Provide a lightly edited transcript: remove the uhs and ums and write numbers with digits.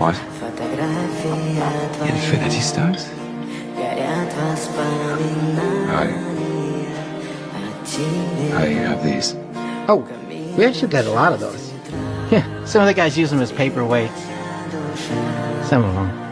What? Infinity Stones? I have these. Oh, we actually got a lot of those. Yeah, some of the guys use them as paperweights. Some of them.